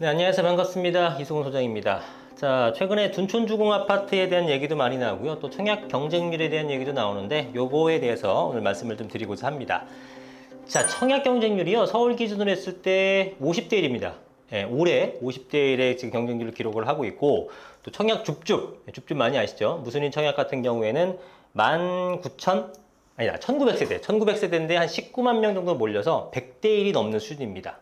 네, 안녕하세요. 반갑습니다. 이승훈 소장입니다. 자, 최근에 둔촌주공 아파트에 대한 얘기도 많이 나오고요. 또 청약 경쟁률에 대한 얘기도 나오는데 요거에 대해서 오늘 말씀을 좀 드리고자 합니다. 자, 청약 경쟁률이요. 서울 기준으로 했을 때 50대 1입니다. 예, 올해 50대 1의 지금 경쟁률을 기록을 하고 있고, 또 청약 줍줍 많이 아시죠? 무순인 청약 같은 경우에는 19,000세대, 1900세대인데 한 19만 명 정도 몰려서 100대 1이 넘는 수준입니다.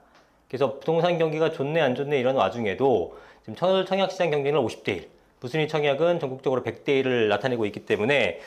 그래서 부동산 경기가 좋네 안 좋네 이런 와중에도 지금 서울 청약시장 경쟁률 50대 1, 무순위 청약은 전국적으로 100대 1을 나타내고 있기 때문에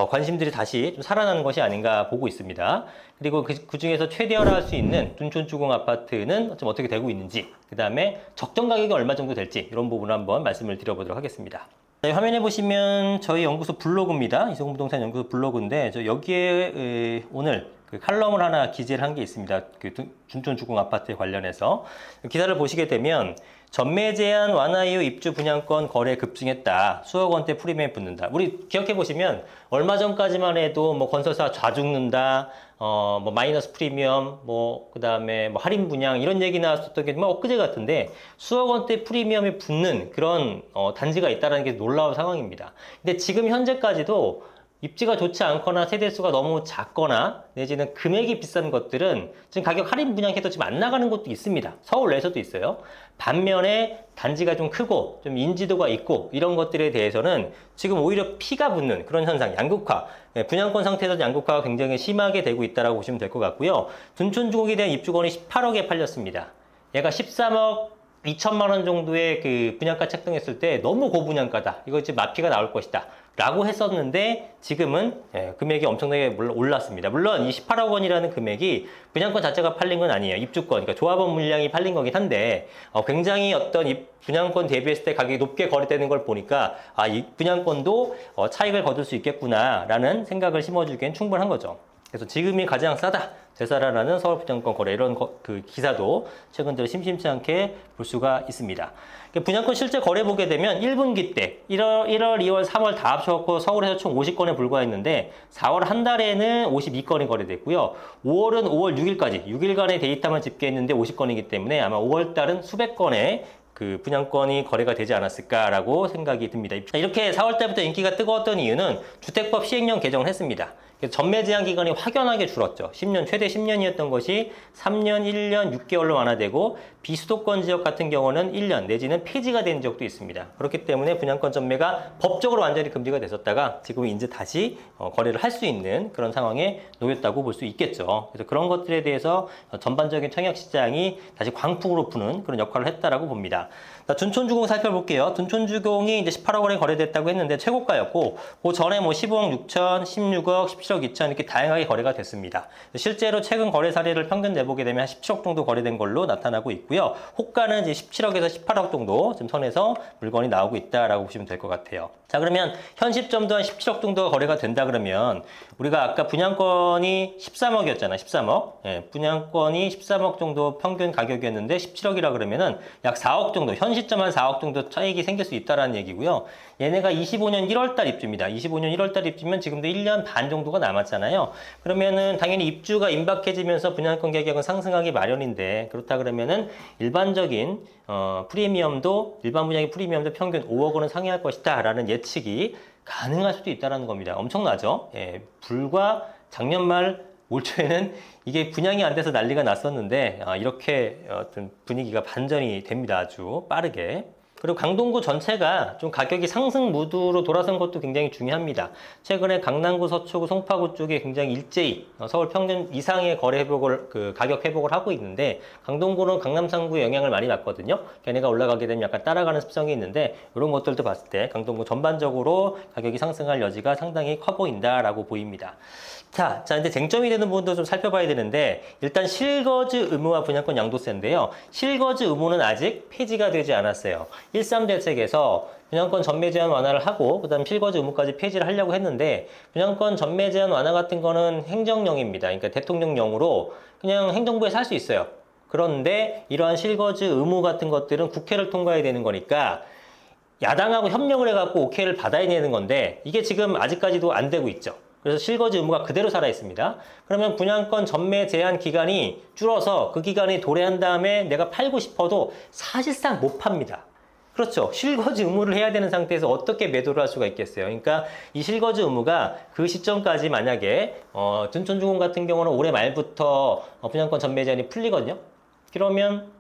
관심들이 다시 좀 살아나는 것이 아닌가 보고 있습니다. 그리고 그 중에서 최대화할 수 있는 둔촌주공 아파트는 좀 어떻게 되고 있는지, 그 다음에 적정 가격이 얼마 정도 될지 이런 부분을 한번 말씀을 드려보도록 하겠습니다. 자, 화면에 보시면 저희 연구소 블로그입니다. 이승훈 부동산 연구소 블로그인데 여기에 오늘 그 칼럼을 하나 기재를 한 게 있습니다. 그 둔촌주공 아파트에 관련해서 기사를 보시게 되면 전매 제한 완화 이후 입주 분양권 거래 급증했다. 수억 원대 프리미엄 붙는다. 우리 기억해 보시면 얼마 전까지만 해도 뭐 건설사 좌죽는다, 뭐 마이너스 프리미엄, 뭐 그다음에 뭐 할인 분양 이런 얘기 나왔었던 게 뭐 엊그제 같은데 수억 원대 프리미엄이 붙는 그런 단지가 있다는 게 놀라운 상황입니다. 근데 지금 현재까지도 입지가 좋지 않거나 세대수가 너무 작거나 내지는 금액이 비싼 것들은 지금 가격 할인 분양해도 지금 안 나가는 곳도 있습니다. 서울 내에서도 있어요. 반면에 단지가 좀 크고 좀 인지도가 있고 이런 것들에 대해서는 지금 오히려 피가 붙는 그런 현상, 양극화, 분양권 상태에서 양극화가 굉장히 심하게 되고 있다고 보시면 될 것 같고요. 둔촌주공에 대한 입주권이 18억에 팔렸습니다. 얘가 13억 2천만 원 정도의 그 분양가 책정했을 때 너무 고분양가다. 이거 이제 마피가 나올 것이다. 라고 했었는데 지금은 금액이 엄청나게 올랐습니다. 물론 이 18억 원이라는 금액이 분양권 자체가 팔린 건 아니에요. 입주권, 그러니까 조합원 물량이 팔린 거긴 한데 굉장히 어떤 이 분양권 대비했을 때 가격이 높게 거래되는 걸 보니까 이 분양권도 차익을 거둘 수 있겠구나라는 생각을 심어주기엔 충분한 거죠. 그래서 지금이 가장 싸다. 되살아나는 서울 분양권 거래 이런 그 기사도 최근 들어 심심치 않게 볼 수가 있습니다. 분양권 실제 거래 보게 되면 1분기 때 1월, 2월, 3월 다 합쳐갖고 서울에서 총 50건에 불과했는데 4월 한 달에는 52건이 거래됐고요. 5월은 5월 6일까지 6일간의 데이터만 집계했는데 50건이기 때문에 아마 5월 달은 수백 건의 그 분양권이 거래가 되지 않았을까라고 생각이 듭니다. 이렇게 4월 달부터 인기가 뜨거웠던 이유는 주택법 시행령 개정을 했습니다. 전매 제한 기간이 확연하게 줄었죠. 10년, 최대 10년이었던 것이 3년, 1년, 6개월로 완화되고 비수도권 지역 같은 경우는 1년 내지는 폐지가 된 적도 있습니다. 그렇기 때문에 분양권 전매가 법적으로 완전히 금지가 됐었다가 지금은 이제 다시 거래를 할 수 있는 그런 상황에 놓였다고 볼 수 있겠죠. 그래서 그런 것들에 대해서 전반적인 청약 시장이 다시 광풍으로 부는 그런 역할을 했다라고 봅니다. 둔촌주공 살펴볼게요. 둔촌주공이 이제 18억 원에 거래됐다고 했는데 최고가였고, 그 전에 뭐 15억 6천, 16억, 17억 2천 이렇게 다양하게 거래가 됐습니다. 실제로 최근 거래 사례를 평균 내보게 되면 한 17억 정도 거래된 걸로 나타나고 있고요. 호가는 이제 17억에서 18억 정도 지금 선에서 물건이 나오고 있다라고 보시면 될 것 같아요. 자, 그러면 현 시점도 한 17억 정도가 거래가 된다 그러면 우리가 아까 분양권이 13억이었잖아. 13억. 예, 분양권이 13억 정도 평균 가격이었는데 17억이라 그러면은 약 4억 정도, 현 시점 한 4억 정도 차익이 생길 수 있다라는 얘기고요. 얘네가 25년 1월달 입주입니다. 25년 1월달 입주면 지금도 1년 반 정도가 남았잖아요. 그러면은 당연히 입주가 임박해지면서 분양권 가격은 상승하기 마련인데, 그렇다 그러면은 일반적인 프리미엄도, 일반 분양의 프리미엄도 평균 5억 원은 상회할 것이다 라는 예측이 가능할 수도 있다는 겁니다. 엄청나죠? 예, 불과 작년 말 올 초에는 이게 분양이 안 돼서 난리가 났었는데 이렇게 어떤 분위기가 반전이 됩니다. 아주 빠르게. 그리고 강동구 전체가 좀 가격이 상승 무드로 돌아선 것도 굉장히 중요합니다. 최근에 강남구, 서초구, 송파구 쪽에 굉장히 일제히 서울 평균 이상의 거래 회복을, 가격 회복을 하고 있는데, 강동구는 강남 상구의 영향을 많이 받거든요. 걔네가 올라가게 되면 약간 따라가는 습성이 있는데, 이런 것들도 봤을 때 강동구 전반적으로 가격이 상승할 여지가 상당히 커 보인다라고 보입니다. 자, 이제 쟁점이 되는 부분도 좀 살펴봐야 되는데, 일단 실거주 의무와 분양권 양도세인데요. 실거주 의무는 아직 폐지가 되지 않았어요. 13 대책에서 분양권 전매 제한 완화를 하고 그다음 실거주 의무까지 폐지를 하려고 했는데, 분양권 전매 제한 완화 같은 거는 행정령입니다. 그러니까 대통령령으로 그냥 행정부에서 할 수 있어요. 그런데 이러한 실거주 의무 같은 것들은 국회를 통과해야 되는 거니까 야당하고 협력을 해갖고 오케이를 받아야 되는 건데, 이게 지금 아직까지도 안 되고 있죠. 그래서 실거주 의무가 그대로 살아 있습니다. 그러면 분양권 전매 제한 기간이 줄어서 그 기간이 도래한 다음에 내가 팔고 싶어도 사실상 못 팝니다. 그렇죠. 실거주 의무를 해야 되는 상태에서 어떻게 매도를 할 수가 있겠어요. 그러니까 이 실거주 의무가 그 시점까지 만약에 둔촌주공 같은 경우는 올해 말부터 분양권 전매 제한이 풀리거든요. 그러면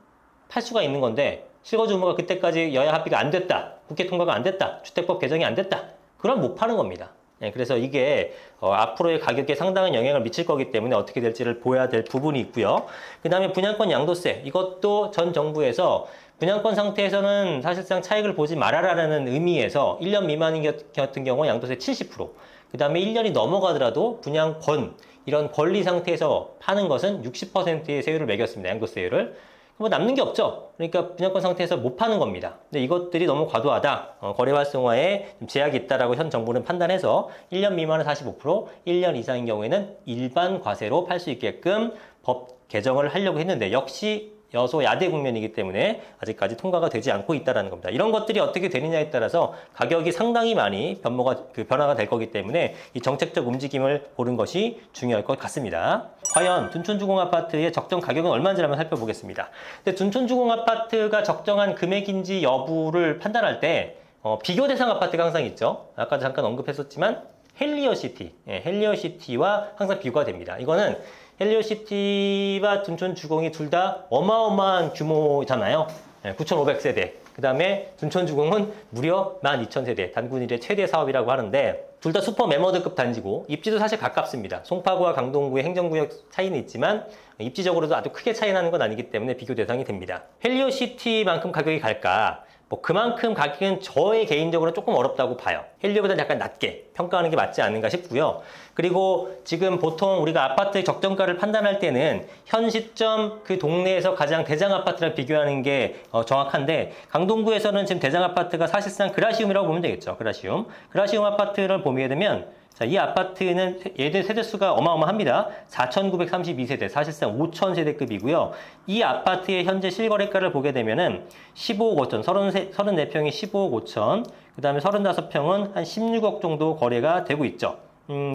팔 수가 있는 건데 실거주 의무가 그때까지 여야 합의가 안 됐다. 국회 통과가 안 됐다. 주택법 개정이 안 됐다. 그럼 못 파는 겁니다. 네, 그래서 이게 앞으로의 가격에 상당한 영향을 미칠 거기 때문에 어떻게 될지를 보아야 될 부분이 있고요. 그 다음에 분양권 양도세. 이것도 전 정부에서 분양권 상태에서는 사실상 차익을 보지 말아라라는 의미에서 1년 미만인 같은 경우 양도세 70%. 그 다음에 1년이 넘어가더라도 분양권, 이런 권리 상태에서 파는 것은 60%의 세율을 매겼습니다. 양도세율을. 뭐 남는 게 없죠. 그러니까 분양권 상태에서 못 파는 겁니다. 근데 이것들이 너무 과도하다. 거래 활성화에 좀 제약이 있다라고 현 정부는 판단해서 1년 미만은 45%, 1년 이상인 경우에는 일반 과세로 팔 수 있게끔 법 개정을 하려고 했는데 역시 여소야대 국면이기 때문에 아직까지 통과가 되지 않고 있다는 겁니다. 이런 것들이 어떻게 되느냐에 따라서 가격이 상당히 많이 변화가 될 거기 때문에 이 정책적 움직임을 보는 것이 중요할 것 같습니다. 과연 둔촌주공아파트의 적정 가격은 얼마인지 한번 살펴보겠습니다. 근데 둔촌주공아파트가 적정한 금액인지 여부를 판단할 때 비교 대상 아파트가 항상 있죠. 아까 잠깐 언급했었지만 헬리어시티, 헬리어시티와 항상 비교가 됩니다. 이거는 헬리오시티와 둔촌주공이 둘 다 어마어마한 규모잖아요. 9,500세대. 그 다음에 둔촌주공은 무려 12,000세대. 단군 일의 최대 사업이라고 하는데 둘 다 슈퍼 매머드급 단지고 입지도 사실 가깝습니다. 송파구와 강동구의 행정구역 차이는 있지만 입지적으로도 아주 크게 차이 나는 건 아니기 때문에 비교 대상이 됩니다. 헬리오시티만큼 가격이 갈까? 뭐 그만큼 가격은 저의 개인적으로 조금 어렵다고 봐요. 헬리오보다는 약간 낮게 평가하는 게 맞지 않는가 싶고요. 그리고 지금 보통 우리가 아파트의 적정가를 판단할 때는 현 시점 그 동네에서 가장 대장 아파트랑 비교하는 게 정확한데 강동구에서는 지금 대장 아파트가 사실상 그라시움이라고 보면 되겠죠. 그라시움 아파트를 보게 되면 자, 이 아파트는 얘들 세대수가 어마어마합니다. 4,932세대, 사실상 5,000세대급이고요. 이 아파트의 현재 실거래가를 보게 되면은 15억 5천, 34평이 15억 5천, 그 다음에 35평은 한 16억 정도 거래가 되고 있죠.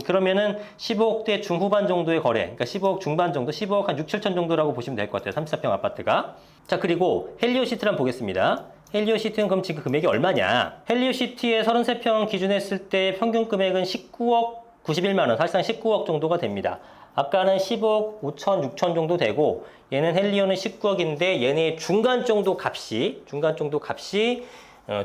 그러면은 15억대 중후반 정도의 거래, 그러니까 15억 중반 정도, 15억 한 6, 7천 정도라고 보시면 될 것 같아요. 34평 아파트가. 자, 그리고 헬리오시티를 한번 보겠습니다. 헬리오시티는 그럼 지금 금액이 얼마냐? 헬리오시티의 33평 기준했을 때 평균 금액은 19억 91만 원, 사실상 19억 정도가 됩니다. 아까는 10억 5천, 6천 정도 되고 얘는 헬리오는 19억인데 얘네 중간 정도 값이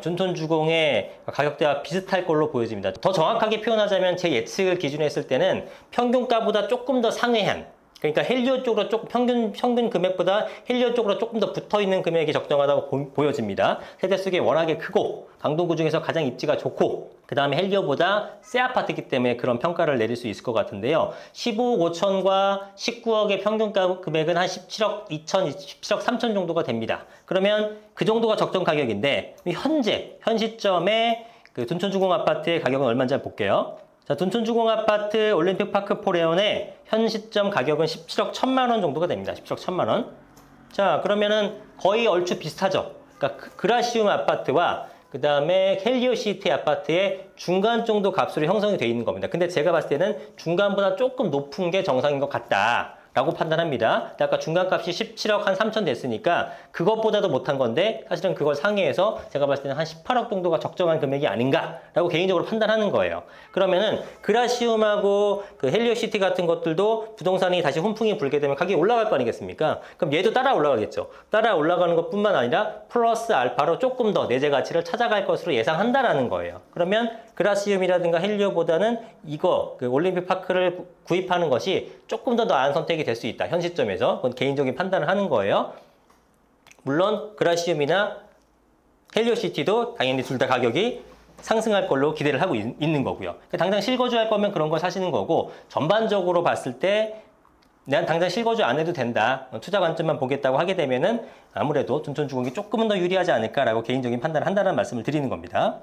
둔촌주공의 가격대와 비슷할 걸로 보여집니다. 더 정확하게 표현하자면 제 예측을 기준으로 했을 때는 평균가보다 조금 더 상회한, 그러니까 헬리오 쪽으로 평균 금액보다 헬리오 쪽으로 조금 더 붙어있는 금액이 적정하다고 보여집니다. 세대수가 워낙에 크고 강동구 중에서 가장 입지가 좋고 그 다음에 헬리오보다 새 아파트이기 때문에 그런 평가를 내릴 수 있을 것 같은데요. 15억 5천과 19억의 평균 금액은 한 17억 2천, 17억 3천 정도가 됩니다. 그러면 그 정도가 적정 가격인데 현 시점에 그 둔촌주공 아파트의 가격은 얼마인지 한번 볼게요. 자, 둔촌주공 아파트 올림픽파크 포레온의 현 시점 가격은 17억 1천만 원 정도가 됩니다. 17억 1천만 원. 자, 그러면은 거의 얼추 비슷하죠. 그러니까 그라시움 아파트와 그 다음에 헬리오시티 아파트의 중간 정도 값으로 형성이 되어 있는 겁니다. 근데 제가 봤을 때는 중간보다 조금 높은 게 정상인 것 같다 라고 판단합니다. 아까 중간값이 17억 한 3천 됐으니까 그것보다도 못한 건데 사실은 그걸 상회해서 제가 봤을 때는 한 18억 정도가 적정한 금액이 아닌가라고 개인적으로 판단하는 거예요. 그러면은 그라시움하고 그 헬리오시티 같은 것들도 부동산이 다시 훈풍이 불게 되면 가격이 올라갈 거 아니겠습니까? 그럼 얘도 따라 올라가겠죠. 따라 올라가는 것뿐만 아니라 플러스 알파로 조금 더 내재 가치를 찾아갈 것으로 예상한다라는 거예요. 그러면 그라시움이라든가 헬리오보다는 이거 그 올림픽 파크를 구입하는 것이 조금 더 나은 선택이 될 수 있다. 현 시점에서. 그건 개인적인 판단을 하는 거예요. 물론 그라시움이나 헬리오시티도 당연히 둘 다 가격이 상승할 걸로 기대를 하고 있는 거고요. 당장 실거주할 거면 그런 걸 사시는 거고 전반적으로 봤을 때 난 당장 실거주 안 해도 된다. 투자 관점만 보겠다고 하게 되면은 아무래도 둔촌주공이 조금은 더 유리하지 않을까라고 개인적인 판단을 한다는 말씀을 드리는 겁니다.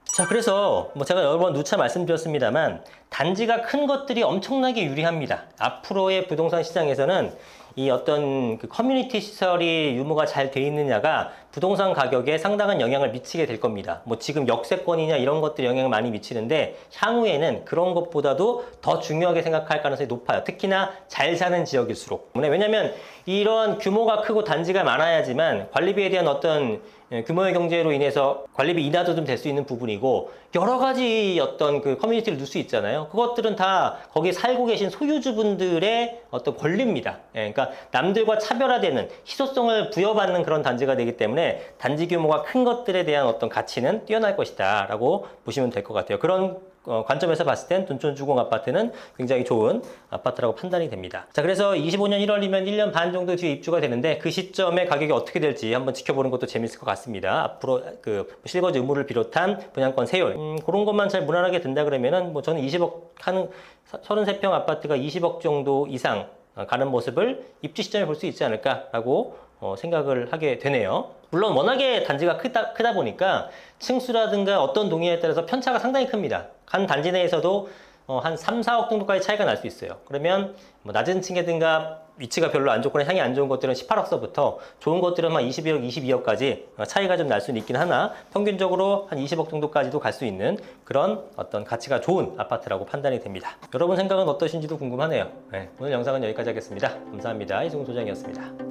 자, 그래서 제가 여러 번 누차 말씀드렸습니다만 단지가 큰 것들이 엄청나게 유리합니다. 앞으로의 부동산 시장에서는 이 어떤 그 커뮤니티 시설이 유무가 잘 돼 있느냐가 부동산 가격에 상당한 영향을 미치게 될 겁니다. 뭐 지금 역세권이냐 이런 것들이 영향을 많이 미치는데 향후에는 그런 것보다도 더 중요하게 생각할 가능성이 높아요. 특히나 잘 사는 지역일수록. 왜냐하면 이런 규모가 크고 단지가 많아야지만 관리비에 대한 어떤 규모의 경제로 인해서 관리비 인하도 좀 될 수 있는 부분이고 여러 가지 어떤 그 커뮤니티를 넣을 수 있잖아요. 그것들은 다 거기 살고 계신 소유주분들의 어떤 권리입니다. 그러니까 남들과 차별화되는 희소성을 부여받는 그런 단지가 되기 때문에 단지 규모가 큰 것들에 대한 어떤 가치는 뛰어날 것이다 라고 보시면 될 것 같아요. 그런 관점에서 봤을 땐 둔촌주공 아파트는 굉장히 좋은 아파트라고 판단이 됩니다. 자, 그래서 25년 1월이면 1년 반 정도 뒤에 입주가 되는데 그 시점에 가격이 어떻게 될지 한번 지켜보는 것도 재밌을 것 같습니다. 앞으로 그 실거주 의무를 비롯한 분양권 세율 그런 것만 잘 무난하게 된다 그러면은 뭐 저는 20억 하는 33평 아파트가 20억 정도 이상 가는 모습을 입주 시점에 볼 수 있지 않을까라고 생각을 하게 되네요. 물론 워낙에 단지가 크다 보니까 층수라든가 어떤 동의에 따라서 편차가 상당히 큽니다. 한 단지 내에서도 한 3, 4억 정도까지 차이가 날 수 있어요. 그러면 뭐 낮은 층이든가 위치가 별로 안 좋거나 향이 안 좋은 것들은 18억서부터 좋은 것들은 한 21억, 22억까지 차이가 좀 날 수는 있긴 하나 평균적으로 한 20억 정도까지도 갈 수 있는 그런 어떤 가치가 좋은 아파트라고 판단이 됩니다. 여러분 생각은 어떠신지도 궁금하네요. 네, 오늘 영상은 여기까지 하겠습니다. 감사합니다. 이승훈 소장이었습니다.